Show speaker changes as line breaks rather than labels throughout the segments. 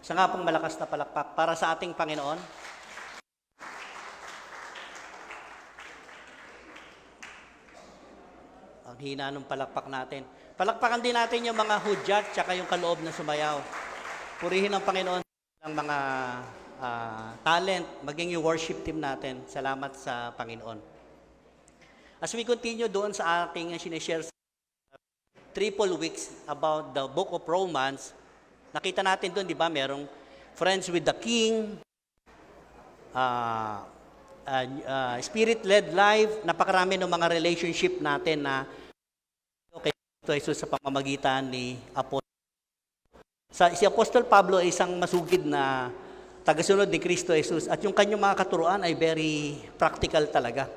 Sa nga pong malakas na palakpak para sa ating Panginoon. Ang hina ng palakpak natin. Palakpakan din natin yung mga hudyat tsaka yung kaloob na sumayaw. Purihin ang Panginoon ng mga talent, maging yung worship team natin. Salamat sa Panginoon. As we continue doon sa ating sinishare sa triple weeks about the book of Romans, nakita natin doon, di ba, merong friends with the king, spirit-led life, napakarami ng mga relationship natin na kay Kristo Jesus sa pamamagitan ni Apostol. Si Apostol Pablo ay isang masugid na tagasunod ni Kristo Jesus at yung kanyang mga katuruan ay very practical talaga.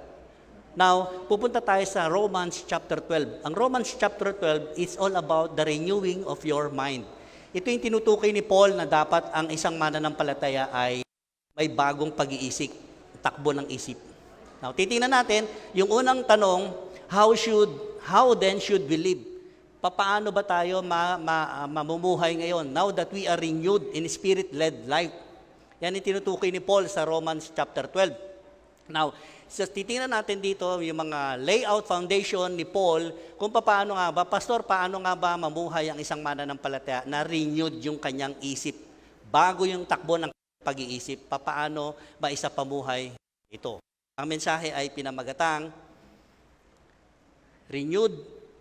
Now, pupunta tayo sa Romans chapter 12. Ang Romans chapter 12 is all about the renewing of your mind. Ito yung tinutukoy ni Paul na dapat ang isang mananampalataya ay may bagong pag-iisip, takbo ng isip. Now, titingnan natin yung unang tanong, how then should we live? Paano ba tayo mamumuhay ngayon now that we are renewed in spirit-led life? Yan yung tinutukoy ni Paul sa Romans chapter 12. Now, titingnan natin dito yung mga layout foundation ni Paul kung paano nga ba, Pastor, paano nga ba mamuhay ang isang mananampalataya na renewed yung kanyang isip, bago yung takbo ng pag-iisip, paano ba isa pamuhay ito. Ang mensahe ay pinamagatang renewed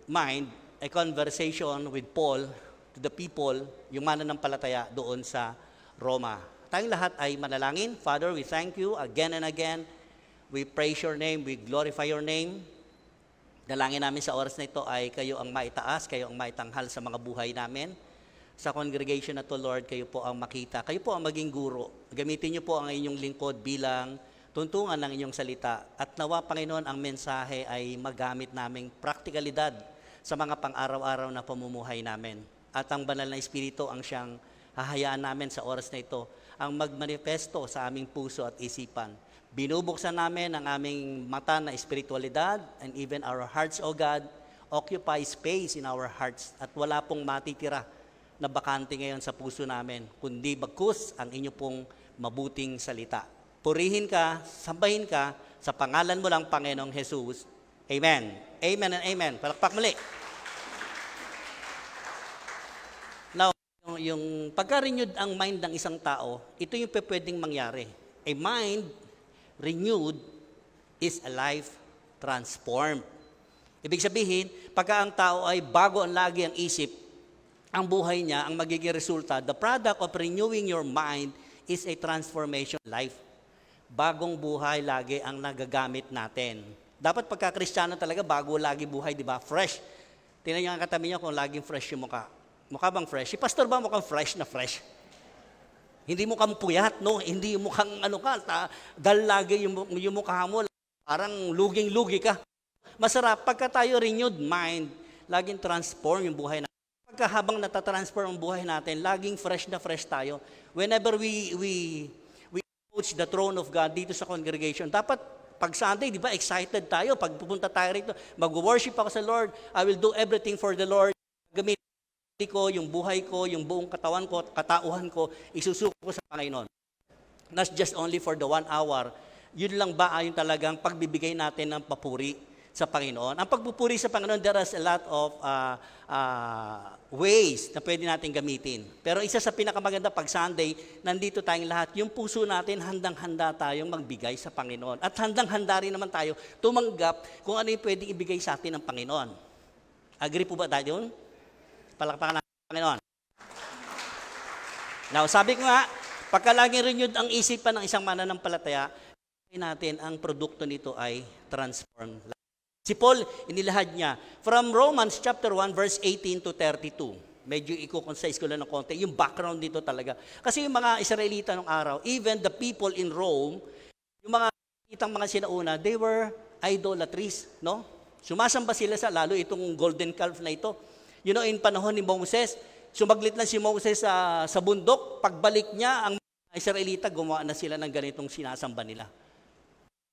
mind, a conversation with Paul to the people, yung mananampalataya doon sa Roma. Tayong lahat ay manalangin. Father, we thank you again and again. We praise your name, we glorify your name. Dalangin namin sa oras na ito ay kayo ang maitaas, kayo ang maitanghal sa mga buhay namin. Sa congregation na to, Lord, kayo po ang makita. Kayo po ang maging guro. Gamitin niyo po ang inyong lingkod bilang tuntungan ng inyong salita. At nawa, Panginoon, ang mensahe ay magamit naming praktikalidad sa mga pang-araw-araw na pamumuhay namin. At ang banal na Espiritu ang siyang hahayaan namin sa oras na ito, ang magmanifesto sa aming puso at isipan. Binubuksan namin ang aming mata na espiritualidad and even our hearts, O God, occupy space in our hearts at wala pong matitira na bakante ngayon sa puso namin, kundi bagkus ang inyo pong mabuting salita. Purihin ka, sambahin ka, sa pangalan mo lang, Panginoong Jesus. Amen. Amen and amen. Palakpak muli. Now, yung pagka-renewed ang mind ng isang tao, ito yung pwedeng mangyari. A mind renewed is a life transformed. Ibig sabihin, pagka ang tao ay bago ang lagi ang isip, ang buhay niya, ang magiging resulta, the product of renewing your mind is a transformation life. Bagong buhay lagi ang nagagamit natin. Dapat pagka-Kristiyano talaga, bago lagi buhay, di ba? Fresh. Tingnan niyo ang katabi niyo kung laging fresh yung mukha. Mukha bang fresh? Si pastor ba mukhang fresh na fresh? Hindi mo kang puyat, no? Hindi mo kang dahil lagi yung mukha mo, parang luging-lugi ka. Masarap, pagka tayo renewed mind, laging transform yung buhay natin. Pagka habang natatransform ang buhay natin, laging fresh na fresh tayo. Whenever we approach the throne of God dito sa congregation, dapat pag Sunday, di ba, excited tayo. Pag pupunta tayo rito, mag-worship ako sa Lord, I will do everything for the Lord. Gamitin ko, yung buhay ko, yung buong katawan ko, katauhan ko, isusuko ko sa Panginoon. Not just only for the 1 hour. Yun lang ba ay yung talagang pagbibigay natin ng papuri sa Panginoon? Ang pagpupuri sa Panginoon, there is a lot of ways na pwede natin gamitin. Pero isa sa pinakamaganda pag Sunday, nandito tayong lahat, yung puso natin, handang-handa tayong magbigay sa Panginoon. At handang-handa rin naman tayo tumanggap kung ano yung pwedeng ibigay sa atin ng Panginoon. Agree po ba tayo yun? Palakpakan natin ng Panginoon. Now, sabi ko nga, pagka laging renewed ang isipan ng isang mananampalataya, natin ang produkto nito ay transform. Si Paul, inilahad niya, from Romans chapter 1, verse 18 to 32. Medyo i-concise ko lang ng konti. Yung background dito talaga. Kasi yung mga Israelita nung araw, even the people in Rome, yung mga sinauna, they were idolatries, no? Sumasamba sila sa lalo itong golden calf na ito. You know, in panahon ni Moses, sumaglit lang si Moses sa bundok. Pagbalik niya, ang Israelita, gumawa na sila ng ganitong sinasamba nila.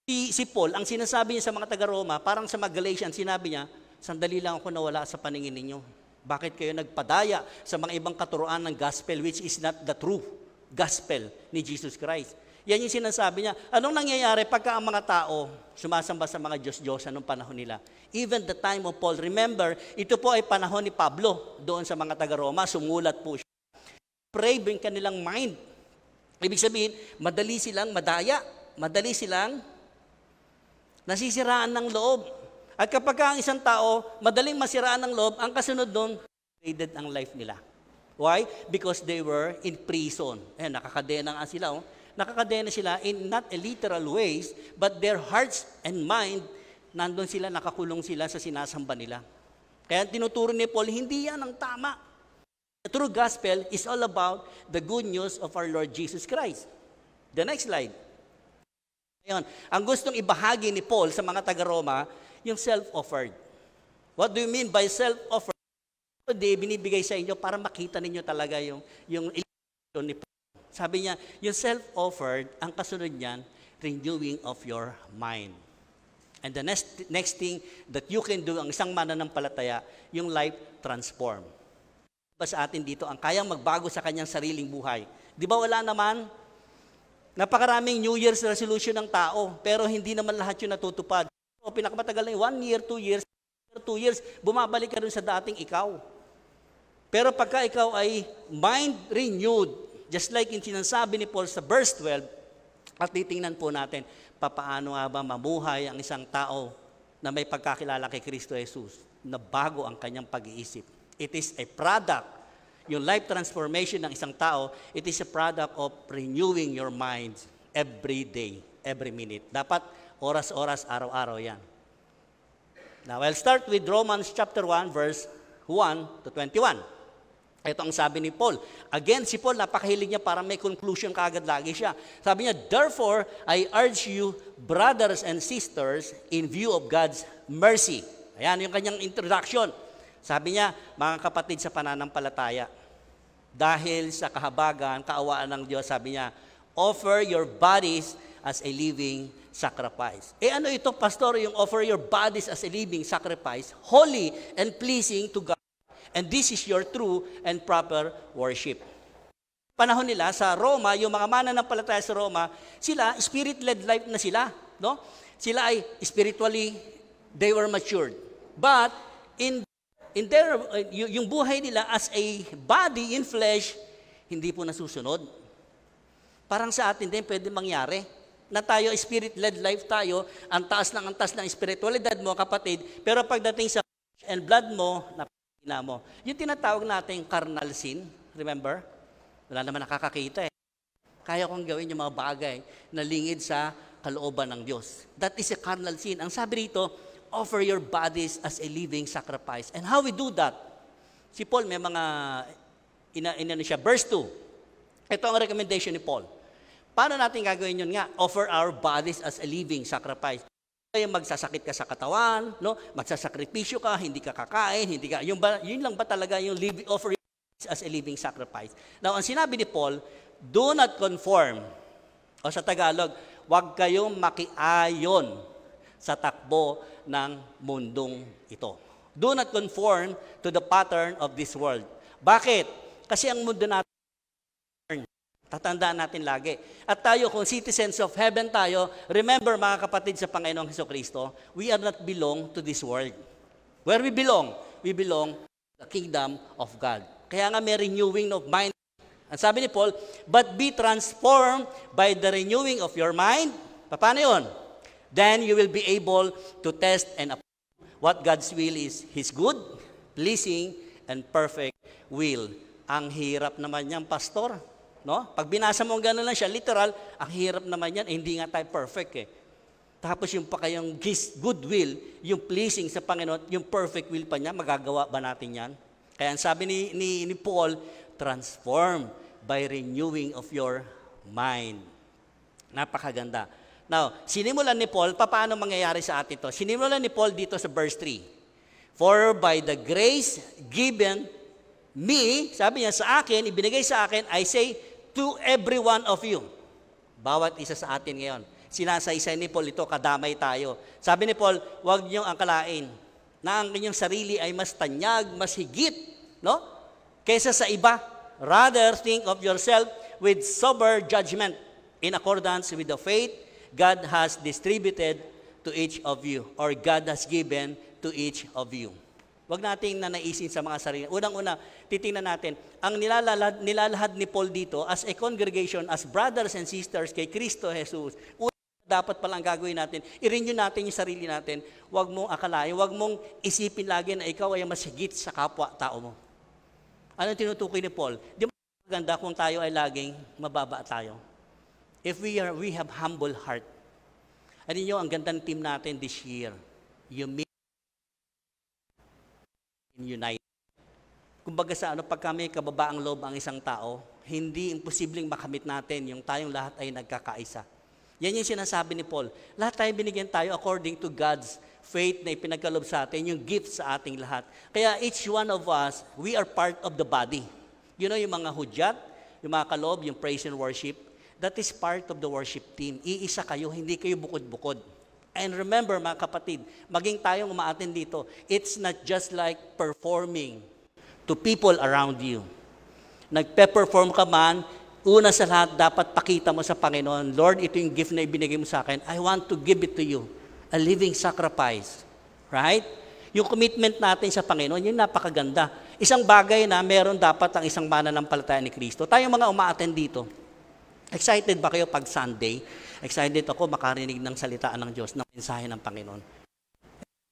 Si Paul, ang sinasabi niya sa mga taga-Roma, parang sa mga Galatians, sinabi niya, sandali lang ako nawala sa paningin ninyo. Bakit kayo nagpadaya sa mga ibang katuruan ng gospel which is not the truth? gospel ni Jesus Christ. Yan yung sinasabi niya. Anong nangyayari pagka ang mga tao sumasamba sa mga Diyos-Diyos anong panahon nila? Even the time of Paul, remember, ito po ay panahon ni Pablo doon sa mga taga-Roma, sumulat po siya. Pray yung kanilang mind. Ibig sabihin, madali silang madaya, madali silang nasisiraan ng loob. At kapag ang isang tao, madaling masiraan ng loob, ang kasunod doon, faded ang life nila. Why? Because they were in prison. Nakakadena nga sila. Nakakadena sila in not a literal ways, but their hearts and mind, nandun sila, nakakulong sila sa sinasamba nila. Kaya tinuturo ni Paul, hindi yan ang tama. The true gospel is all about the good news of our Lord Jesus Christ. The next slide. Ngayon, ang gustong ibahagi ni Paul sa mga taga-Roma, yung self-offered. What do you mean by self-offered? Today, binibigay sa inyo para makita ninyo talaga yung illustration ni Paul. Sabi niya, yung self-offered, ang kasunod niyan, renewing of your mind. And the next thing that you can do, ang isang mananampalataya, yung life transform. Ba sa atin dito, ang kayang magbago sa kanyang sariling buhay. Di ba wala naman? Napakaraming New Year's resolution ng tao, pero hindi naman lahat yun natutupad. O pinakamatagal na 1 year, 2 years, 2 years, bumabalik ka rin sa dating ikaw. Pero pagka ikaw ay mind renewed, just like yung sinasabi ni Paul sa verse 12, at titingnan po natin, papaano nga ba mamuhay ang isang tao na may pagkakilala kay Kristo Jesus, na bago ang kanyang pag-iisip. It is a product, yung life transformation ng isang tao, it is a product of renewing your mind every day, every minute. Dapat oras-oras, araw-araw yan. Now, I'll start with Romans chapter 1, verse 1 to 21. Ito ang sabi ni Paul. Again, si Paul, napakahilig niya para may conclusion kaagad lagi siya. Sabi niya, therefore, I urge you, brothers and sisters, in view of God's mercy. Ayan yung kanyang introduction. Sabi niya, mga kapatid sa pananampalataya, dahil sa kahabagan, kaawaan ng Diyos, sabi niya, offer your bodies as a living sacrifice. Ano ito, pastor, yung offer your bodies as a living sacrifice, holy and pleasing to God. And this is your true and proper worship. Panahon nila sa Roma, yung mga mananampalataya sa Roma, sila, spirit-led life na sila. No? Sila ay spiritually, they were matured. But, in their, yung buhay nila as a body in flesh, hindi po nasusunod. Parang sa atin din pwede mangyari na tayo, spirit-led life tayo, ang taas ng spiritualidad mo, kapatid, pero pagdating sa flesh and blood mo, mo. Yung tinatawag natin carnal sin, remember? Wala naman nakakakita eh. Kaya kong gawin yung mga bagay na lingid sa kalooban ng Diyos. That is a carnal sin. Ang sabi rito, offer your bodies as a living sacrifice. And how we do that? Si Paul may mga, inano siya, verse 2. Ito ang recommendation ni Paul. Paano natin gagawin yun nga? Offer our bodies as a living sacrifice. Magsasakit ka sa katawan, no? Magsasakripisyo ka, hindi ka kakain, yun lang ba talaga yung offer as a living sacrifice? Now, ang sinabi ni Paul, do not conform, o sa Tagalog, huwag kayong makiayon sa takbo ng mundong ito. Do not conform to the pattern of this world. Bakit? Kasi ang mundo natin, tatandaan natin lagi. At tayo, kung citizens of heaven tayo, remember mga kapatid sa Panginoong Hesukristo, we are not belong to this world. Where we belong? We belong to the kingdom of God. Kaya nga may renewing of mind. Ang sabi ni Paul, but be transformed by the renewing of your mind. Paano yun? Then you will be able to test and approve what God's will is, His good, pleasing, and perfect will. Ang hirap naman niyang, pastor. No? Pag binasa mo gano'n lang siya, literal, ang hirap naman yan, hindi nga tayo perfect eh. Tapos yung pa kayong good will, yung pleasing sa Panginoon, yung perfect will pa niya, magagawa ba natin yan? Kaya ang sabi ni Paul, transform by renewing of your mind. Napakaganda. Now, sinimulan ni Paul, paano mangyayari sa atin ito? Sinimulan ni Paul dito sa verse 3. For by the grace given me, sabi niya sa akin, ibinigay sa akin, I say to every one of you. Bawat isa sa atin ngayon. Sinasaysay ni Paul ito, kadamay tayo. Sabi ni Paul, huwag niyong angkalain na ang inyong sarili ay mas tanyag, mas higit, no? Kaysa sa iba. Rather, think of yourself with sober judgment in accordance with the faith God has distributed to each of you, or God has given to each of you. Huwag nating nanaisin sa mga sarili. Unang-una, titingnan natin, ang nilalahad ni Paul dito as a congregation, as brothers and sisters kay Kristo Jesus, dapat palang gagawin natin, i-renew natin yung sarili natin. Huwag mong akalain, huwag mong isipin lagi na ikaw ay mas higit sa kapwa-tao mo. Anong tinutukoy ni Paul? Di ba maganda kung tayo ay laging mababa tayo? If we have humble heart. Ano nyo, ang ganda ng team natin this year. You meet in unite. Kumbaga sa pag kami kababaang loob ang isang tao, hindi imposibleng makamit natin yung tayong lahat ay nagkakaisa. Yan yung sinasabi ni Paul. Lahat tayo binigyan tayo according to God's faith na ipinagkaloob sa atin, yung gift sa ating lahat. Kaya each one of us, we are part of the body. You know, yung mga hudyat, yung mga kaloob, yung praise and worship, that is part of the worship team. Iisa kayo, hindi kayo bukod-bukod. And remember mga kapatid, maging tayong umaattend dito, it's not just like performing to people around you. Nagpe-perform ka man, una sa lahat, dapat pakita mo sa Panginoon, Lord, ito yung gift na ibinigay mo sa akin. I want to give it to you. A living sacrifice. Right? Yung commitment natin sa Panginoon, yun napakaganda. Isang bagay na meron dapat ang isang mananampalataya ni Kristo. Tayong mga umaattend dito, excited ba kayo pag Sunday? Excited ako makarinig ng salitaan ng Diyos, ng mensahe ng Panginoon.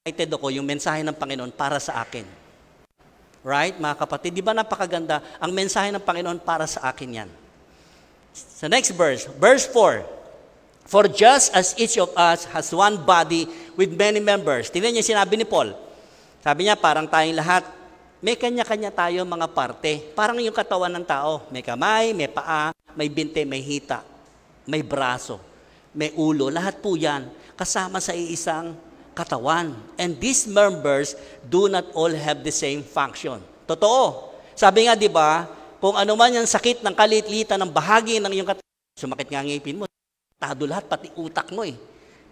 Excited ako yung mensahe ng Panginoon para sa akin. Right, mga kapatid? Di ba napakaganda? Ang mensahe ng Panginoon para sa akin yan. Sa next verse, verse 4. For just as each of us has one body with many members. Tingnan niyo sinabi ni Paul. Sabi niya, parang tayong lahat, may kanya-kanya tayo mga parte. Parang yung katawan ng tao. May kamay, may paa, may binte, may hita, may braso, may ulo. Lahat po yan kasama sa iisang katawan. And these members do not all have the same function. Totoo. Sabi nga, di ba, kung ano man yung sakit ng kalit-litan ng bahagi ng iyong katawan, sumakit nga ang ngipin mo, apektado lahat, pati utak mo eh.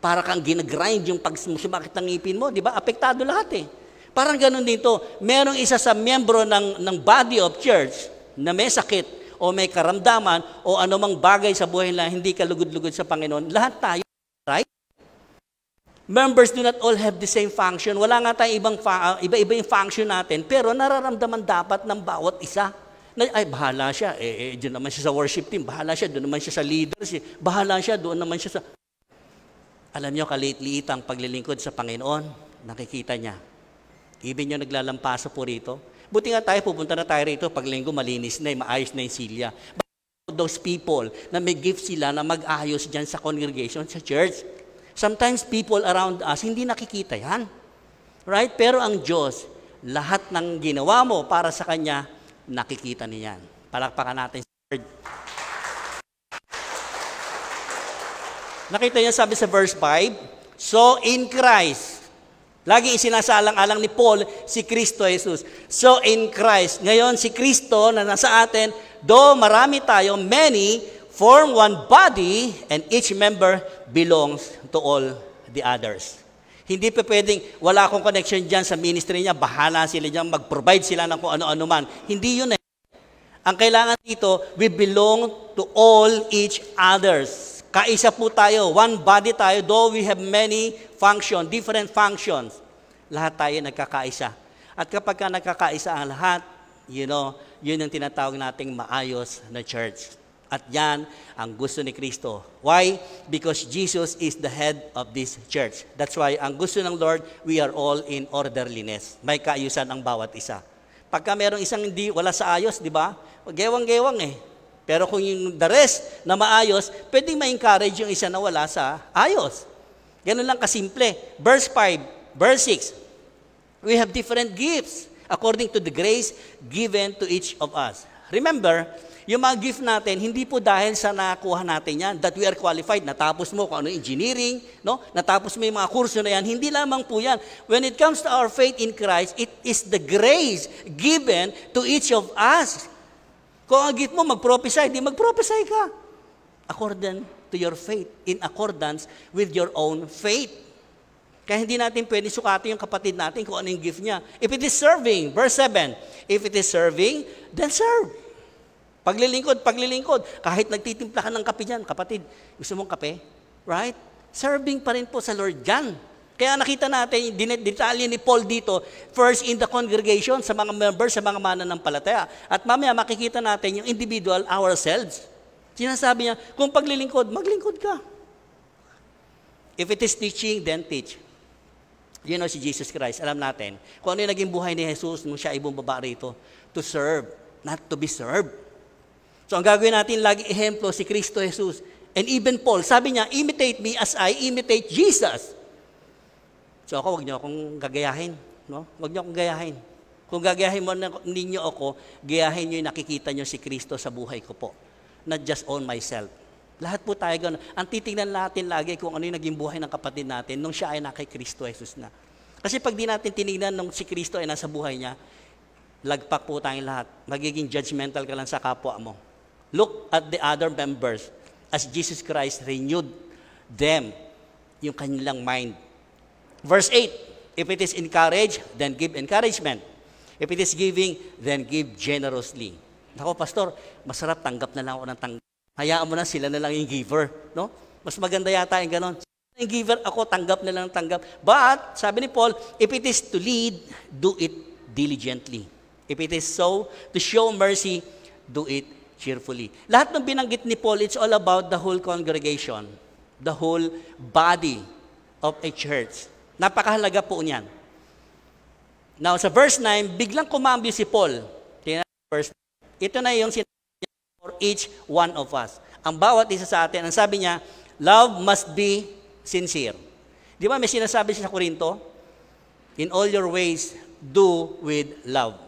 Para kang ginagrind yung pag sumakit ng ngipin mo, di ba? Apektado lahat eh. Parang ganun dito, merong isa sa miyembro ng body of church na may sakit, o may karamdaman, o anumang bagay sa buhay na hindi ka lugod-lugod sa Panginoon, lahat tayo, right? Members do not all have the same function. Wala nga tayong iba-iba yung function natin, pero nararamdaman dapat ng bawat isa. Ay, bahala siya. Doon naman siya sa worship team. Bahala siya. Doon naman siya sa leaders. Bahala siya. Doon naman siya sa... Alam niyo, kaliit-liit ang paglilingkod sa Panginoon. Nakikita niya. Even yung naglalampaso po rito. Buti nga tayo, pupunta na tayo rito, pag linggo malinis na, maayos na yung silya. But those people na may gift sila na mag-ayos dyan sa congregation, sa church, sometimes people around us, hindi nakikita yan. Right? Pero ang Diyos, lahat ng ginawa mo para sa Kanya, nakikita niyan. Palakpakan natin sa Lord. Nakita niya, sabi sa verse 5, so in Christ, lagi isinasalang-alang ni Paul si Kristo Jesus. So in Christ, ngayon si Kristo na nasa atin, though marami tayo, many form one body and each member belongs to all the others. Hindi pa pwedeng wala akong connection dyan sa ministry niya, bahala sila dyan, mag-provide sila ng kung ano-ano man. Hindi yun eh. Ang kailangan dito, we belong to all each others. Kaisa po tayo, one body tayo, though we have many functions, different functions. Lahat tayo nagkakaisa. At kapag ka nagkakaisa ang lahat, yun ang tinatawag nating maayos na church. At yan ang gusto ni Kristo. Why? Because Jesus is the head of this church. That's why ang gusto ng Lord, we are all in orderliness. May kaayusan ang bawat isa. Pagka merong isang wala sa ayos, di ba? Gewang-gewang eh. Pero kung yung the rest na maayos, pwedeng ma-encourage yung isa na wala sa ayos. Ganun lang kasimple. Verse 5, verse 6, we have different gifts according to the grace given to each of us. Remember, yung mga gift natin, hindi po dahil sa nakuha natin yan, that we are qualified, natapos mo kung ano engineering, no? Natapos mo yung mga kurso na yan, hindi lamang po yan. When it comes to our faith in Christ, it is the grace given to each of us. Kung ang gift mo, mag-prophesy, di mag-prophesy ka. According to your faith, in accordance with your own faith. Kaya hindi natin pwede sukatin yung kapatid natin kung ano yung gift niya. If it is serving, verse 7, if it is serving, then serve. Paglilingkod, paglilingkod. Kahit nagtitimpla ka ng kape dyan, kapatid, gusto mong kape? Right? Serving pa rin po sa Lord yan. Kaya nakita natin, detalye ni Paul dito, first in the congregation, sa mga members, sa mga mananampalataya. At mamaya makikita natin yung individual, ourselves. Sinasabi niya, kung paglilingkod, maglingkod ka. If it is teaching, then teach. You know, si Jesus Christ, alam natin, kung ano yung naging buhay ni Jesus nung siya ay bumaba rito, to serve, not to be served. So ang gagawin natin, lagi ehemplo si Kristo Jesus. And even Paul, sabi niya, imitate me as I imitate Jesus. So ako, wag niyo akong gagayahin. No? Wag niyo akong gayahin. Kung gagayahin mo ninyo ako, gayahin niyo yung nakikita niyo si Kristo sa buhay ko po. Not just on myself. Lahat po tayo gano'n. Ang titingnan natin lagi kung ano yung naging buhay ng kapatid natin nung siya ay na kay Kristo Jesus na. Kasi pag di natin tinignan nung si Kristo ay nasa buhay niya, lagpak po tayong lahat. Magiging judgmental ka lang sa kapwa mo. Look at the other members as Jesus Christ renewed them, yung kanilang mind. Verse 8, if it is encourage, then give encouragement. If it is giving, then give generously. Ako, pastor, masarap tanggap na lang ako ng tanggap. Hayaan mo na sila na lang yung giver. No? Mas maganda yata yung ganon. Yung giver, ako, tanggap na lang tanggap. But, sabi ni Paul, if it is to lead, do it diligently. If it is so, to show mercy, do it cheerfully. Lahat ng binanggit ni Paul, it's all about the whole congregation, the whole body of a church. Napakahalaga po niyan. Now, sa verse 9, biglang kumambyo si Paul. Tingnan verse 9. Ito na yung sinabi niya for each one of us. Ang bawat isa sa atin, ang sabi niya, love must be sincere. Di ba may sinasabi siya sa Korinto? In all your ways, do with love.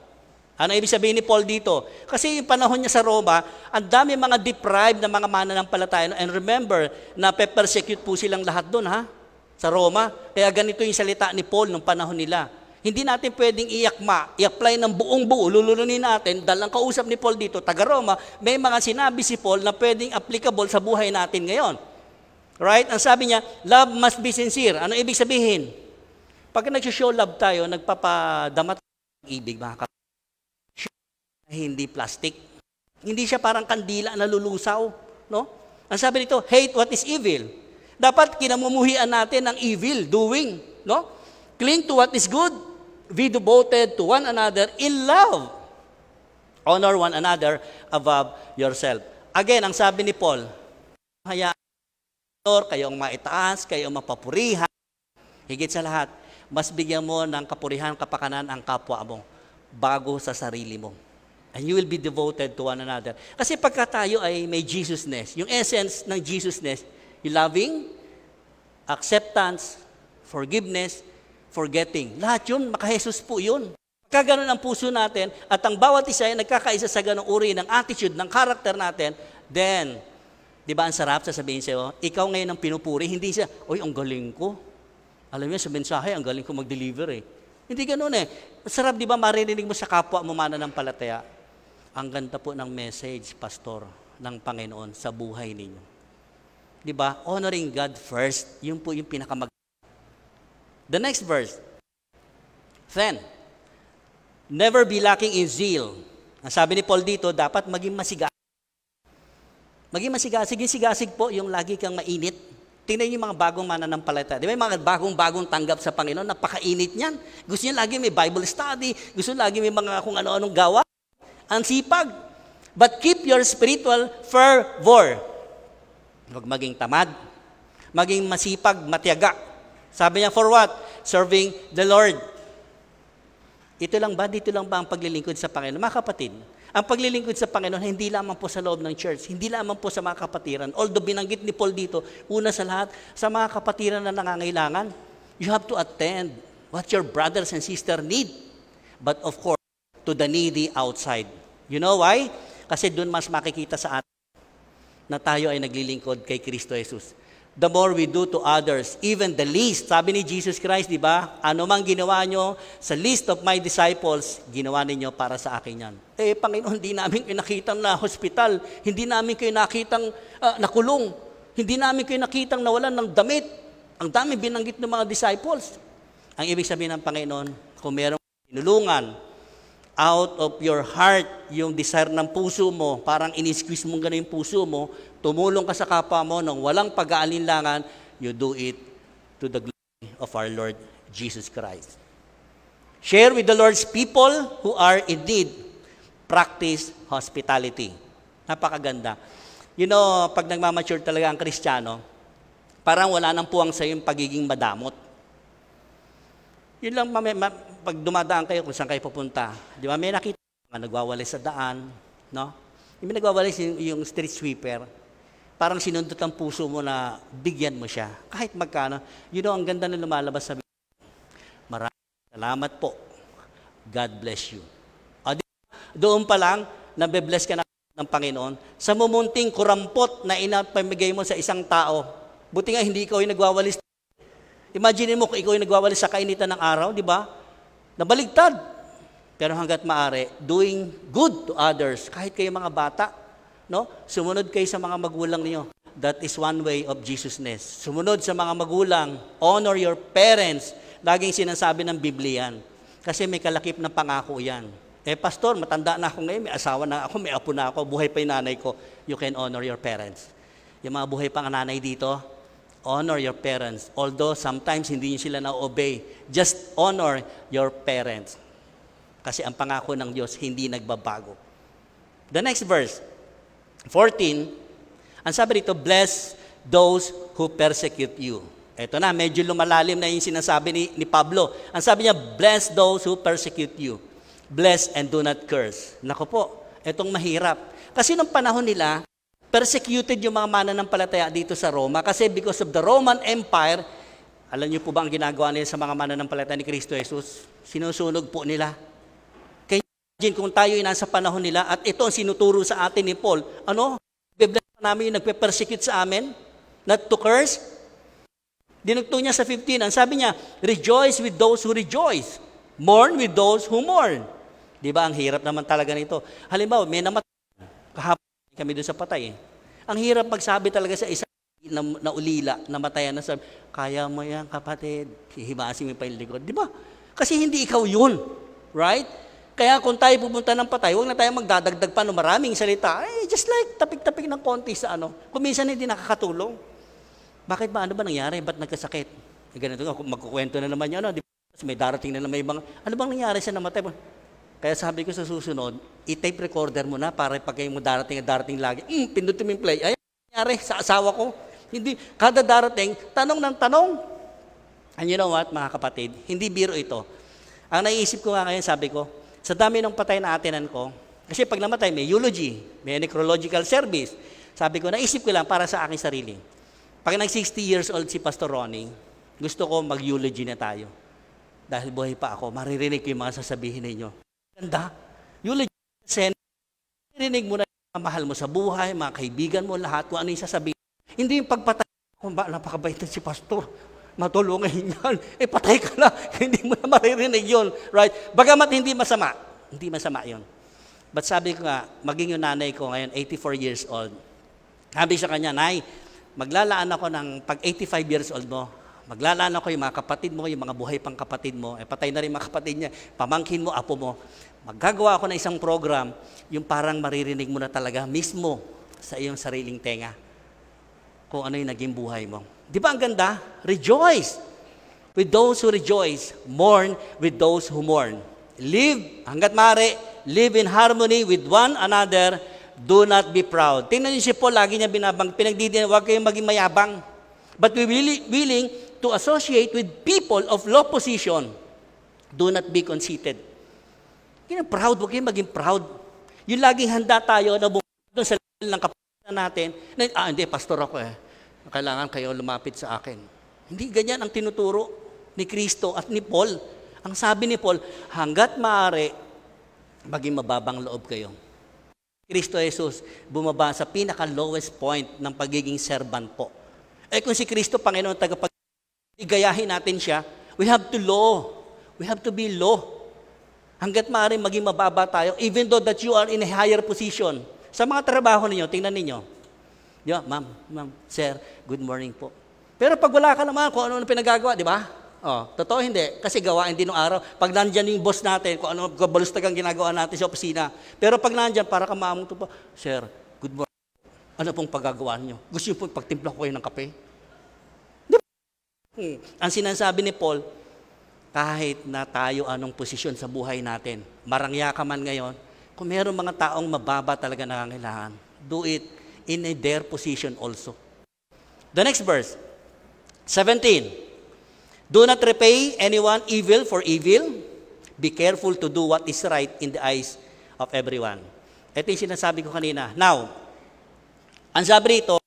Ano ibig sabihin ni Paul dito? Kasi yung panahon niya sa Roma, ang dami mga deprived na mga mananampalataya. And remember, na pe-persecute po silang lahat doon, ha? Sa Roma. Kaya ganito yung salita ni Paul nung panahon nila. Hindi natin pwedeng i-apply ng buong buo, lulununin natin, dahil ang kausap ni Paul dito, taga-Roma, may mga sinabi si Paul na pwedeng applicable sa buhay natin ngayon. Right? Ang sabi niya, love must be sincere. Ano ibig sabihin? Pag nag-show love tayo, nagpapadamat ng ibig, mga kapatid. Hindi plastic. Hindi siya parang kandila na lulusaw. No? Ang sabi nito, hate what is evil. Dapat kinamumuhian natin ang evil doing. No? Cling to what is good. Be devoted to one another in love. Honor one another above yourself. Again, ang sabi ni Paul, hayaan kayong maitaas, kayong mapapurihan. Higit sa lahat, mas bigyan mo ng kapurihan, kapakanan ang kapwa mo bago sa sarili mo. And you will be devoted to one another. Kasi pagka tayo ay may Jesusness, yung essence ng Jesusness, yung loving, acceptance, forgiveness, forgetting. Lahat yun, maka-Jesus po yun. Pagka ganun ang puso natin, at ang bawat isa ay nagkakaisa sa ganung uri ng attitude, ng character natin, then, di ba ang sarap sasabihin sa'yo, ikaw ngayon ang pinupuri, hindi siya, oy, ang galing ko. Alam mo sa mensahe, ang galing ko mag-deliver eh. Hindi ganun eh. Masarap, di ba, maririnig mo sa kapwa mo mananampalataya. Ang ganda po ng message, pastor, ng Panginoon sa buhay ninyo. Di ba? Honoring God first, yun po yung pinakamag. The next verse. Then, never be lacking in zeal. Ang sabi ni Paul dito, dapat maging masigasig. Maging masigasig. Yung sigasig po, yung lagi kang mainit. Tingnan yung mga bagong mananampalataya. Di ba yung mga bagong tanggap sa Panginoon, napakainit niyan. Gusto niya lagi may Bible study, gusto niya lagi may mga kung ano-anong gawa. Ang sipag. But keep your spiritual fervor. Huwag maging tamad. Maging masipag, matiyaga. Sabi niya, for what? Serving the Lord. Ito lang ba? Dito lang ba ang paglilingkod sa Panginoon? Mga kapatid, ang paglilingkod sa Panginoon, hindi lamang po sa loob ng church, hindi lamang po sa mga kapatiran. Although binanggit ni Paul dito, una sa lahat, sa mga kapatiran na nangangailangan, you have to attend what your brothers and sisters need. But of course, to the needy outside. You know why? Kasi doon mas makikita sa atin na tayo ay naglilingkod kay Kristo Jesus. The more we do to others, even the least, sabi ni Jesus Christ, di ba? Ano mang ginawa nyo sa least of my disciples, ginawa ninyo para sa akin yan. Eh, Panginoon, hindi namin kayo nakitang na hospital, hindi namin kayo nakitang nakulong, hindi namin kayo nakitang nawalan ng damit. Ang dami binanggit ng mga disciples. Ang ibig sabihin ng Panginoon, kung merong tinulungan, out of your heart, yung desire ng puso mo, parang in-squeeze mo gano'n yung puso mo, tumulong ka sa kapwa mo nang walang pag-aalinlangan, you do it to the glory of our Lord Jesus Christ. Share with the Lord's people who are in need. Practice hospitality. Napakaganda. You know, pag nagmamature talaga ang Kristiyano, parang wala nang puwang sa yung pagiging madamot. Yun lang, pag dumadaan kayo kung saan kayo pupunta, di ba, may nakita mga nagwawalis sa daan, no? Yung nagwawalis yung street sweeper, parang sinundot ang puso mo na bigyan mo siya. Kahit magkano, you know, ang ganda na lumalabas sa maraming salamat po. God bless you. O, doon pa lang, nabe-bless ka na ng Panginoon, sa mumunting kurampot na inapamigay mo sa isang tao. Buti nga hindi ikaw yung nagwawalis. Imagine mo kung ikaw yung nagwawalis sa kainitan ng araw, di ba? Nabaligtad. Pero hanggat maaari, doing good to others, kahit kayo mga bata, no? Sumunod kayo sa mga magulang niyo. That is one way of Jesusness. Sumunod sa mga magulang, honor your parents. Laging sinasabi ng Biblia yan. Kasi may kalakip na pangako yan. Pastor, matanda na ako ngayon, may asawa na ako, may apo na ako, buhay pa yung nanay ko. You can honor your parents. Yung mga buhay pang nanay dito, honor your parents. Although sometimes hindi nyo sila na-obey, just honor your parents. Kasi ang pangako ng Diyos hindi nagbabago. The next verse, 14, ang sabi dito, bless those who persecute you. Ito na, medyo lumalalim na yung sinasabi ni Pablo. Ang sabi niya, bless those who persecute you. Bless and do not curse. Naku po, itong mahirap. Kasi nung panahon nila, persecuted yung mga mananampalataya dito sa Roma kasi because of the Roman Empire, alam niyo po ba ang ginagawa nila sa mga mananampalataya ni Kristo Jesus? Sinusunog po nila. Kaya imagine kung tayo ay nasa panahon nila at ito ang sinuturo sa atin ni Paul, ano? Bibigyan namin yung nagpe-persecute sa amin? Not to curse? Dinugtong niya sa 15, ang sabi niya, rejoice with those who rejoice. Mourn with those who mourn. Di ba? Ang hirap naman talaga nito. Halimbawa, may namatay. Kahapon kami doon sa patay. Ang hirap magsabi talaga sa isa na ulila, namatayan na sabi, kaya mo yan kapatid, hihimasin mo pa yung likod. Di ba? Kasi hindi ikaw yun. Right? Kaya kung tayo pupunta ng patay, huwag na tayo magdadagdag pa ng maraming salita. Just like tapik-tapik ng konti sa ano. Kung minsan hindi nakakatulong. Bakit ba? Ano ba nangyari? Ba't nagkasakit? Ganito nga, magkukwento na naman yun. Di ba? May darating na naman ibang, ano bang nangyari sa namatay? Kaya sabi ko sa susunod, i-tape recorder mo na para pag kayo mo darating lagi. Pindutin mo yung play. Ay, nangyari sa asawa ko. Hindi, kada darating, tanong ng tanong. And you know what, mga kapatid, hindi biro ito. Ang naiisip ko nga ngayon, sabi ko, sa dami ng patay na atinan ko, kasi pag namatay, may eulogy, may necrological service. Sabi ko, naisip ko lang para sa aking sarili. Pag nag-60 years old si Pastor Ronnie, gusto ko mag-eulogy na tayo. Dahil buhay pa ako, maririnig ko yung mga sasabihin ninyo. Ganda. Eulogy, maririnig mo na yung mahal mo sa buhay, mga kaibigan mo, lahat, kung ano yung sasabihin. Hindi yung pagpatay, kung ba, napakabait na si Pastor, matulungan yan. Patay ka na, hindi mo na maririnig yun. Right? Bagamat hindi masama. Hindi masama yun. But sabi ko nga, maging yung nanay ko ngayon, 84 years old. Sabi sa kanya, Nay, maglalaan ako ng pag 85 years old mo, maglalaan ako yung mga kapatid mo, yung mga buhay pang kapatid mo, patay na rin mga kapatid niya, pamangkin mo, apo mo. Maggagawa ako ng isang program, yung parang maririnig mo na talaga mismo sa iyong sariling tenga kung ano yung naging buhay mo. Di ba ang ganda? Rejoice with those who rejoice, mourn with those who mourn. Live, hanggat maaari, live in harmony with one another, do not be proud. Tingnan niyo si Paul, lagi niya pinagdidinan, huwag kayong maging mayabang. But we willing to associate with people of low position. Do not be conceited. Proud, huwag kayong maging proud. Yung laging handa tayo na bumalik sa level ng kapatiran natin, na, hindi, pastor ako kailangan kayo lumapit sa akin. Hindi ganyan ang tinuturo ni Kristo at ni Paul. Ang sabi ni Paul, hanggat maaari, maging mababang loob kayo. Kristo Jesus bumaba sa pinaka-lowest point ng pagiging servant po. Kung si Kristo, Panginoon, gayahin natin siya, we have to be low. Hanggat maaari maging mababa tayo, even though that you are in a higher position. Sa mga trabaho ninyo, tingnan ninyo. Ma'am, sir, good morning po. Pero pag wala ka naman, kung ano pinagagawa, di ba? Oh, totoo hindi? Kasi gawain din ng araw. Pag nandyan yung boss natin, kung ano kabalustag ang ginagawa natin sa opisina. Pero pag nandyan, para ka maamuto pa, Sir, good morning. Ano pong paggagawa niyo? Gusto niyo po pagtimpla ko kayo ng kape? Di ba? Ang sinasabi ni Paul, kahit na tayo anong posisyon sa buhay natin, marangya ka man ngayon, kung mayroong mga taong mababa talaga nangangailangan, do it in their position also. The next verse, 17. Do not repay anyone evil for evil. Be careful to do what is right in the eyes of everyone. Ito yung sinasabi ko kanina. Now, ang sabi rito,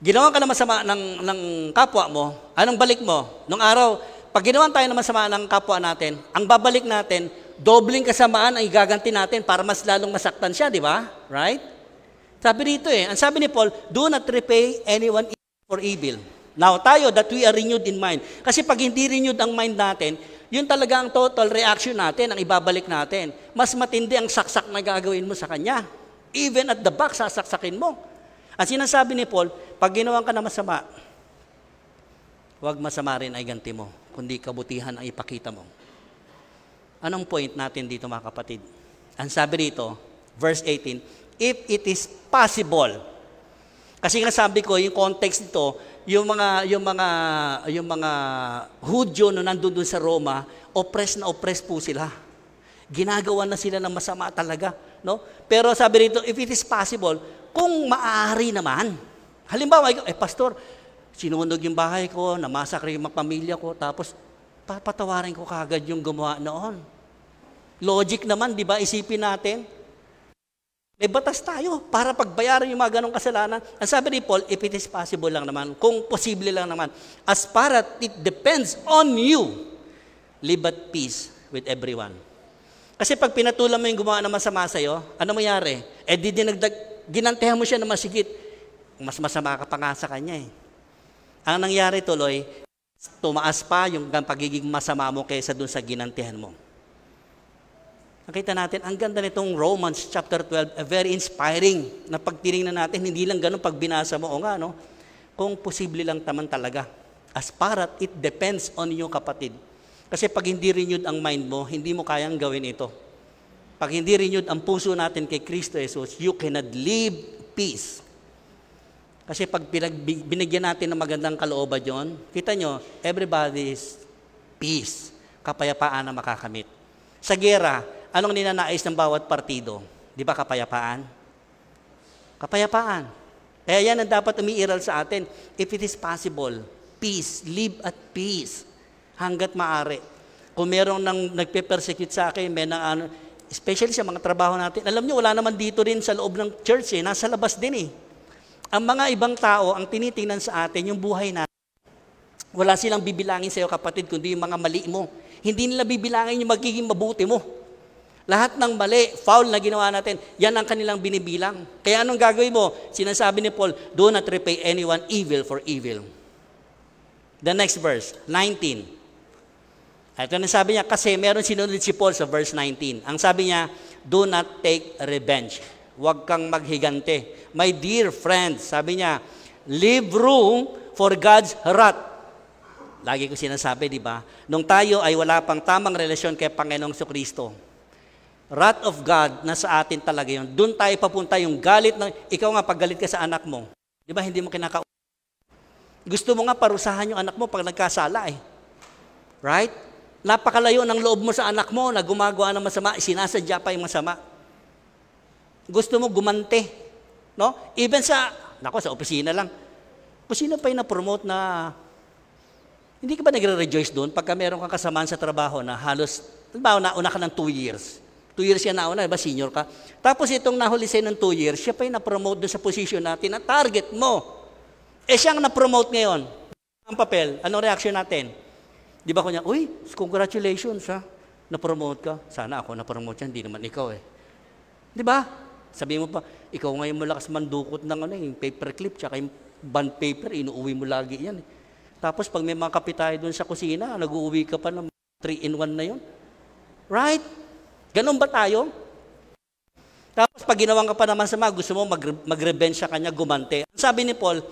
ginawa ka na masama ng kapwa mo, anong balik mo? Nung araw, pag ginawa tayo na masama ng kapwa natin, ang babalik natin, dobling kasamaan ang igaganti natin para mas lalong masaktan siya, di ba? Right? Sabi rito ang sabi ni Paul, do not repay anyone evil for evil. Now, tayo, that we are renewed in mind. Kasi pag hindi renewed ang mind natin, yun talaga ang total reaction natin, ang ibabalik natin. Mas matindi ang saksak na gagawin mo sa kanya. Even at the back, sasaksakin mo. Ang sinasabi ni Paul, pag ginawa ka na masama, huwag masama rin ay ganti mo, kundi kabutihan ang ipakita mo. Anong point natin dito, mga kapatid? Ang sabi rito, verse 18, if it is possible. Kasi nga sabi ko, yung context nito, yung mga Hudyo na nandun sa Roma, oppressed po sila. Ginagawa na sila ng masama talaga, no? Pero sabi rito, if it is possible, kung maaari naman. Halimbawa, pastor, sinunog yung bahay ko, namasakre yung mga pamilya ko, tapos papatawarin ko kagad yung gumawa noon. Logic naman, di ba? Isipin natin. May batas tayo para pagbayaran yung mga ganong kasalanan. Ang sabi ni Paul, if it is possible lang naman, kung posible lang naman, as far as it depends on you, live at peace with everyone. Kasi pag pinatulan mo yung gumawa ng masama sa'yo, ano mangyari? Ginantehan mo siya na masigit, mas masama ka pa nga sa kanya . Ang nangyari tuloy, tumaas pa yung pagiging masama mo kaysa dun sa ginantehan mo. Nakita natin, ang ganda nitong Romans chapter 12, very inspiring na pagtinignan natin, hindi lang ganun pag binasa mo, no? Kung posible lang naman talaga. As far as it depends on you, kapatid. Kasi pag hindi renewed ang mind mo, hindi mo kayang gawin ito. Pag hindi renewed ang puso natin kay Kristo Jesus, you cannot live peace. Kasi pag binigyan natin ng magandang kalooban yun, kita nyo, everybody is peace, kapayapaan na makakamit. Sa gera, anong ninanais ng bawat partido? Di ba kapayapaan? Kapayapaan. Kaya yan ang dapat umiiral sa atin. If it is possible, peace, live at peace. Hanggat maaari. Kung merong nagpe-persecute sa akin, especially sa mga trabaho natin, alam nyo, wala naman dito rin sa loob ng church, nasa labas din . Ang mga ibang tao, ang tinitingnan sa atin, yung buhay natin. Wala silang bibilangin sa iyo, kapatid, kundi yung mga mali mo. Hindi nila bibilangin yung magiging mabuti mo. Lahat ng mali, foul na ginawa natin, yan ang kanilang binibilang. Kaya anong gagawin mo? Sinasabi ni Paul, do not repay anyone evil for evil. The next verse, 19. Ito na sabi niya, kasi meron sinunod si Paul sa verse 19. Ang sabi niya, do not take revenge. Huwag kang maghigante. My dear friends, sabi niya, leave room for God's wrath. Lagi ko sinasabi, di ba? Nung tayo ay wala pang tamang relasyon kay Panginoong Kristo, wrath of God, nasa atin talaga yun. Doon tayo papunta yung galit ikaw nga, pag galit ka sa anak mo, di ba hindi mo kinakausap? Gusto mo nga parusahan yung anak mo pag nagkasala . Right? Napakalayo ng loob mo sa anak mo na gumagawa ng masama, sinasadya pa yung masama. Gusto mo gumante. No? Even sa opisina lang. Kung sino pa yung na-promote na, hindi ka ba nagre-rejoice doon pagka meron kang kasamaan sa trabaho na halos, nauna ka ng 2 years. 2 years yan nauna, diba? Senior ka. Tapos itong nahuli sa'yo ng 2 years, siya pa yung na-promote doon sa position natin na target mo. Siyang na-promote ngayon. Ang papel, anong reaction natin? Di ba kunya, uy, congratulations na-promote ka. Sana ako na-promote yan, hindi naman ikaw . Di ba? Sabi mo pa, ikaw ngayon malakas mandukot ng yung paperclip, tsaka yung bond paper, inuuwi mo lagi yan . Tapos pag may mga kape tayo doon sa kusina, nag-uuwi ka pa ng 3-in-1 na yun. Right? Ganun ba tayo? Tapos pag ginawan ka pa naman sa gusto mo mag-revenge sa kanya, gumante. Sabi ni Paul,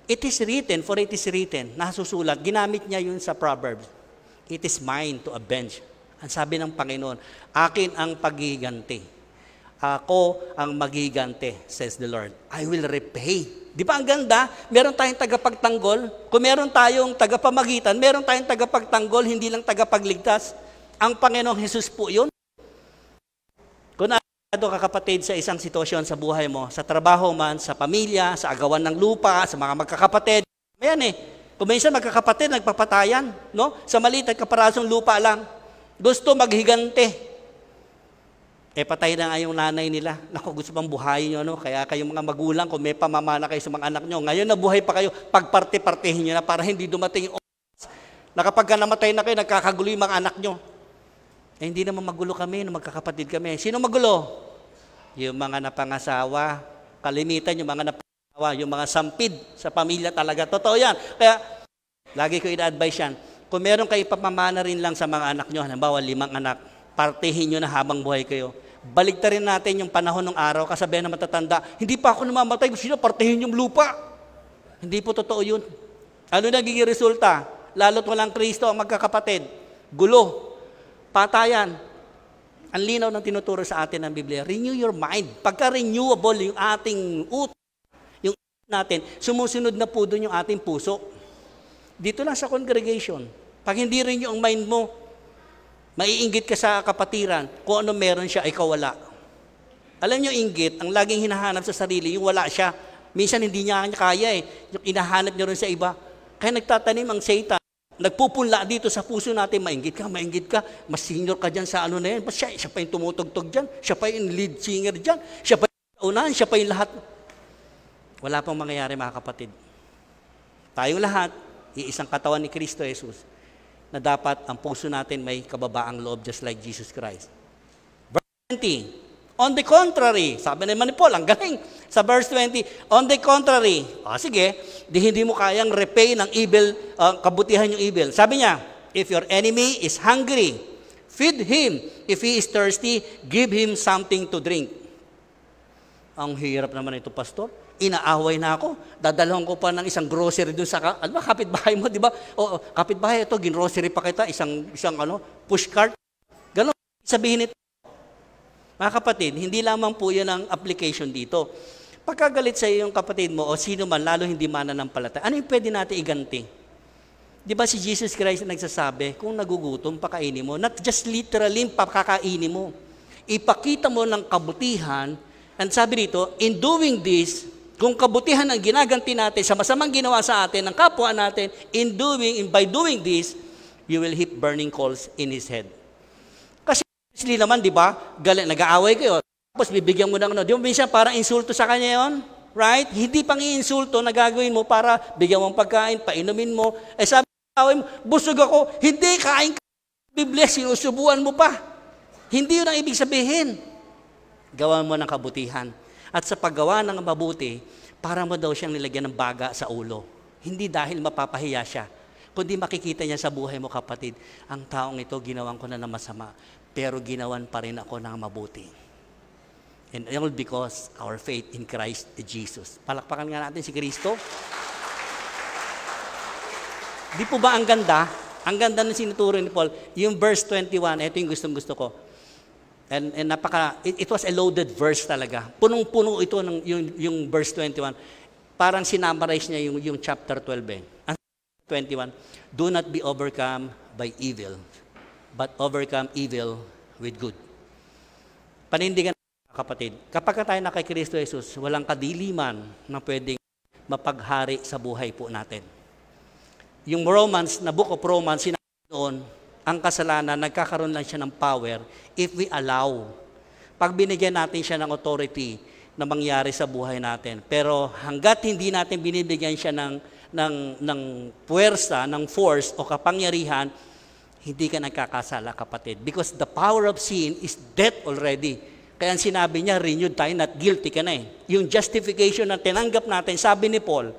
it is written, for it is written, nasusulat. Ginamit niya yun sa Proverbs. It is mine to avenge. Ang sabi ng Panginoon, akin ang paghiganti. Ako ang maghiganti, says the Lord. I will repay. Di ba ang ganda? Meron tayong tagapagtanggol. Kung meron tayong tagapamagitan, meron tayong tagapagtanggol, hindi lang tagapagligtas. Ang Panginoong Jesus po yun. Kung nato ka kapatid sa isang sitwasyon sa buhay mo, sa trabaho man, sa pamilya, sa agawan ng lupa, sa mga magkakapatid, ayan kung minsan magkakapatid, nagpapatayan, no? Sa maliit at kaparasong lupa lang, gusto maghigante. Patay na nga yung nanay nila. Naku, gusto pang buhayin nyo, no? Kaya kayong mga magulang, kung may pamamana kayo sa mga anak nyo, ngayon nabuhay pa kayo, pagparte-partihin nyo na para hindi dumating yung oras na kapag namatay na kayo, nagkakagulo yung mga anak nyo. Hindi naman magulo kami, no? Magkakapatid kami. Sino magulo? Yung mga napangasawa. Kalimitan yung mga napangasawa, yung mga sampid sa pamilya talaga. Totoo yan. Kaya, lagi ko ina-advise yan. Kung meron kayo pamamana rin lang sa mga anak nyo, halimbawa 5 anak, partihin nyo na habang buhay kayo. Baligtarin natin yung panahon ng araw, kasabihan na matatanda, hindi pa ako namamatay, gusto nyo partihin yung lupa. Hindi po totoo yun. Ano nagiging resulta? Lalo't walang Kristo ang magkakapatid. Gulo. Patayan. Ang linaw ng tinuturo sa atin ng Biblia, renew your mind. Pagka-renewable yung ating utak, yung natin, sumusunod na po doon yung ating puso. Dito lang sa congregation. Pag hindi renew ang mind mo, maiinggit ka sa kapatiran, kung ano meron siya, ikaw wala. Alam niyo, inggit, ang laging hinahanap sa sarili, yung wala siya. Minsan hindi niya kaya Yung inahanap niya rin sa iba. Kaya nagtatanim ang Satan. Nagpupunla dito sa puso natin, mainggit ka. Mas senior ka dyan sa ano na yan. Siya pa yung tumutugtog dyan. Siya pa yung lead singer dyan. Siya pa yung unahan. Siya pa yung lahat. Wala pang mangyayari mga kapatid. Tayong lahat, iisang katawan ni Kristo Jesus, na dapat ang puso natin may kababaang loob just like Jesus Christ. Verse 20, on the contrary, sabi naman ni Paul, ang galing. Sa verse 20, on the contrary, sige, hindi mo kayang repay ng evil, kabutihan yung evil. Sabi niya, if your enemy is hungry, feed him. If he is thirsty, give him something to drink. Ang hirap naman ito, pastor. Inaaway na ako. Dadalhan ko pa ng isang grocery dun sa kapitbahay mo, di ba? O kapitbahay ito, ginrocery pa kita, isang push cart. Ganon sabihin ito. Mga kapatid, hindi lamang po yan ang application dito. Pagkagalit sa iyo yung kapatid mo o sino man, lalo hindi mananampalataya, ano yung pwede natin iganti? Di ba si Jesus Christ nagsasabi, kung nagugutom, pakainin mo. Not just literally, pakakainin mo. Ipakita mo ng kabutihan. And sabi dito, in doing this, kung kabutihan ang ginaganti natin sa masamang ginawa sa atin, ng kapwa natin, by doing this, you will heap burning coals in his head. Kasi naman, di ba, nag-aaway kayo, tapos bibigyan mo ng di ba minsan parang insulto sa kanya yon, right? Hindi pang i-insulto na gagawin mo para bigyan mo ng pagkain, painumin mo. Sabi mo, busog ako, hindi, kain ka, Biblia, sinusubuan mo pa. Hindi yun ang ibig sabihin. Gawan mo ng kabutihan. At sa paggawa ng mabuti, para mo daw siyang nilagyan ng baga sa ulo. Hindi dahil mapapahiya siya, kundi makikita niya sa buhay mo, kapatid, ang taong ito ginawan ko na ng masama, pero ginawan pa rin ako ng mabuti. And all because our faith in Christ Jesus. Palakpakan nga natin si Kristo. Di po ba ang ganda? Ang ganda ng sinuturo ni Paul. Yung verse 21, ito yung gustong-gusto ko. And it was a loaded verse talaga. Punong-puno ito ng yung verse 21. Parang sinamarize niya yung chapter 12 Ang 21, do not be overcome by evil, but overcome evil with good. Panindigan, kapatid, kapag tayo na kay Kristo Jesus, walang kadiliman na pwedeng mapaghari sa buhay po natin. Yung Romans, na book of Romans, sinabi doon, ang kasalanan, nagkakaroon lang siya ng power if we allow. Pag binigyan natin siya ng authority na mangyari sa buhay natin. Pero hanggat hindi natin binibigyan siya ng puwersa, ng force o kapangyarihan, hindi ka nagkakasala, kapatid. Because the power of sin is death already. Kaya sinabi niya, renewed tayo, not guilty ka na eh. Yung justification na tinanggap natin, sabi ni Paul,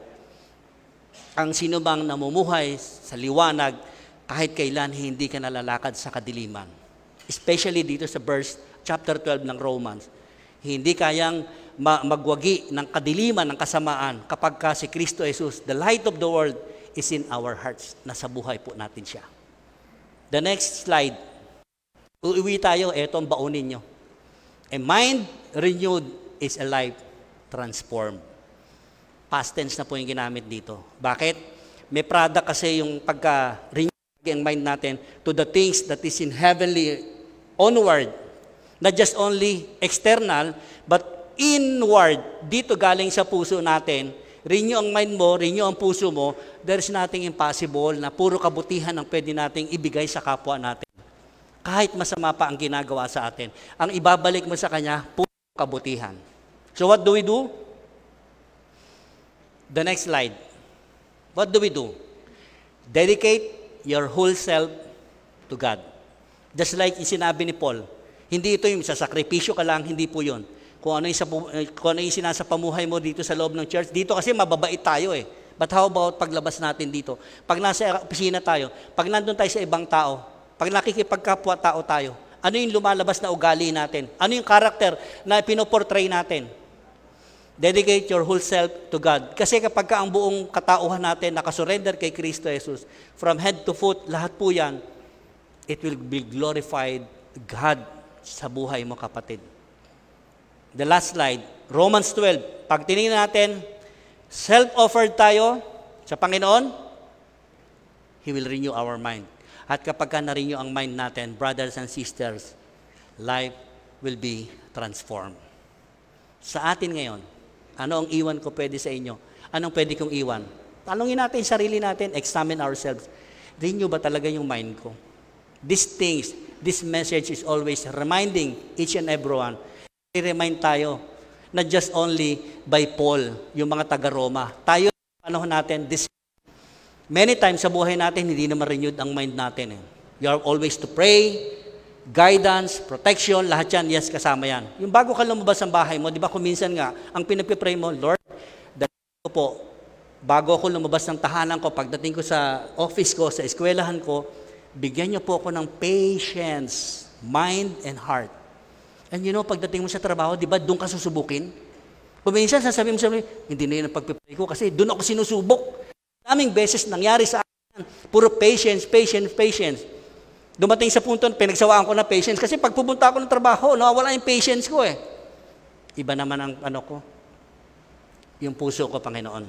ang sinumang namumuhay sa liwanag, kahit kailan hindi ka nalalakad sa kadiliman. Especially dito sa verse, chapter 12 ng Romans. Hindi kayang magwagi ng kadiliman, ng kasamaan, kapag ka si Kristo Jesus, the light of the world, is in our hearts. Nasa buhay po natin siya. The next slide. Uuwi tayo, eto ang baunin nyo. A mind renewed is a life transformed. Past tense na po yung ginamit dito. Bakit? May product kasi yung pagka-renew ang mind natin to the things that is in heavenly onward. Not just only external, but inward. Dito galing sa puso natin. Renew ang mind mo, renew ang puso mo, there is nothing impossible na puro kabutihan ang pwede nating ibigay sa kapwa natin. Kahit masama pa ang ginagawa sa atin. Ang ibabalik mo sa Kanya, puro kabutihan. So what do we do? The next slide. What do we do? Dedicate your whole self to God. Just like sinabi ni Paul, hindi ito yung sasakripisyo ka lang, hindi po yun. Kung ano yung sinasapamuhay mo dito sa loob ng church, dito kasi mababait tayo eh. But how about paglabas natin dito? Pag nasa opisina tayo, pag nandun tayo sa ibang tao, pag nakikipagkapwa-tao tayo, ano yung lumalabas na ugali natin? Ano yung karakter na pinoportray natin? Dedicate your whole self to God. Kasi kapag ang buong katauhan natin nakasurrender kay Kristo Jesus, from head to foot, lahat po yan, it will be glorified God sa buhay mo, kapatid. The last slide, Romans 12. Pag tinignan natin, self-offered tayo sa Panginoon, He will renew our mind. At kapag na-renew ang mind natin, brothers and sisters, life will be transformed. Sa atin ngayon, ano ang iwan ko pwede sa inyo? Anong pwede kong iwan? Tanungin natin sarili natin, examine ourselves. Renew ba talaga yung mind ko? These things, this message is always reminding each and everyone. I-remind tayo, not just only by Paul, yung mga taga-Roma. Tayo, panahon natin, many times sa buhay natin, hindi naman renewed ang mind natin. You are always to pray, guidance, protection, lahat yan, yes, kasama yan. Yung bago ka lumabas ng bahay mo, di ba kuminsan nga, ang pinagpipray mo, Lord, dating ko po, bago ako lumabas ng tahanan ko, pagdating ko sa office ko, sa eskwelahan ko, bigyan niyo po ako ng patience, mind and heart. And you know, pagdating mo sa trabaho, di ba, doon ka susubukin? Kuminsan, sasabihin mo sa hindi na yun ang pagpipray ko kasi doon ako sinusubok. Daming beses nangyari sa akin, puro patience, patience, patience. Dumating sa punto, pinagsawaan ko na patience kasi pag pupunta ako ng trabaho, nawawala yung patience ko eh. Iba naman ang ko, yung puso ko, Panginoon.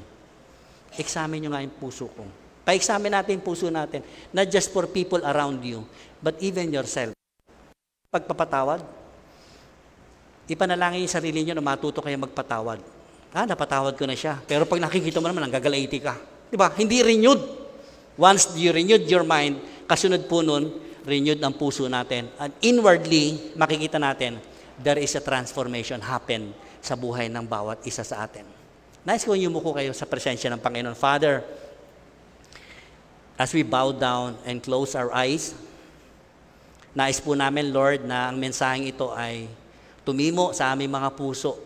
Examine nyo nga yung puso ko. Pa-examine natin yung puso natin, not just for people around you, but even yourself. Pagpapatawad, ipanalangin yung sarili nyo na matuto kayo magpatawad. Napatawad ko na siya. Pero pag nakikita mo naman, nanggagalaiti ka. Diba? Hindi renewed. Once you renewed your mind, kasunod po nun, renewed ang puso natin. And inwardly, makikita natin, there is a transformation happen sa buhay ng bawat isa sa atin. Nais ko yumuko kayo sa presensya ng Panginoon. Father, as we bow down and close our eyes, nais po namin, Lord, na ang mensaheng ito ay tumimo sa aming mga puso.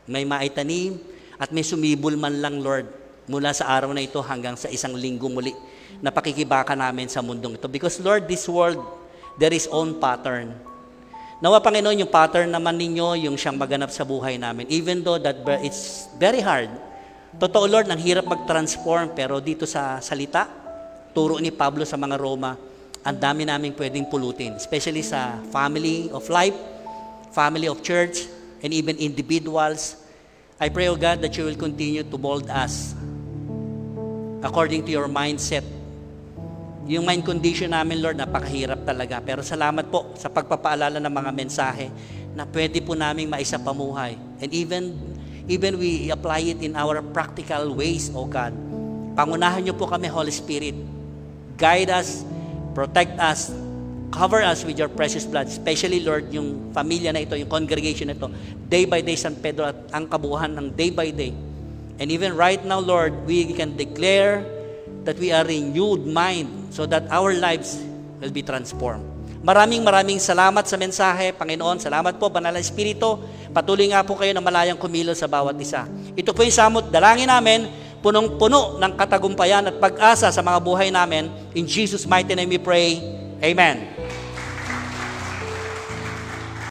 May maitanim at may sumibol man lang, Lord, mula sa araw na ito hanggang sa isang linggo muli na pakikibaka namin sa mundong ito. Because, Lord, this world, there is own pattern. Nawa, Panginoon, yung pattern naman ninyo, yung siyang maganap sa buhay namin. Even though that it's very hard. Totoo, Lord, ang hirap mag-transform, pero dito sa salita, turo ni Pablo sa mga Roma, ang dami namin pwedeng pulutin. Especially sa family of life, family of church, and even individuals. I pray, O God, that you will continue to mold us according to your mindset. Yung mind condition namin, Lord, napakahirap talaga. Pero salamat po sa pagpapaalala ng mga mensahe na pwede po naming maisapamuhay. And even we apply it in our practical ways, O God. Pangunahan niyo po kami, Holy Spirit. Guide us, protect us, cover us with your precious blood. Especially, Lord, yung pamilya na ito, yung congregation na ito, day by day, San Pedro, at ang kabuuhan ng day by day. And even right now, Lord, we can declare that we are renewed mind so that our lives will be transformed. Maraming salamat sa mensahe, Panginoon. Salamat po, Banal na Espiritu. Patuloy nga po kayo na malayang kumilos sa bawat isa. Ito po yung samot, dalangin namin, punong-puno ng katagumpayan at pag-asa sa mga buhay namin. In Jesus' mighty name we pray. Amen.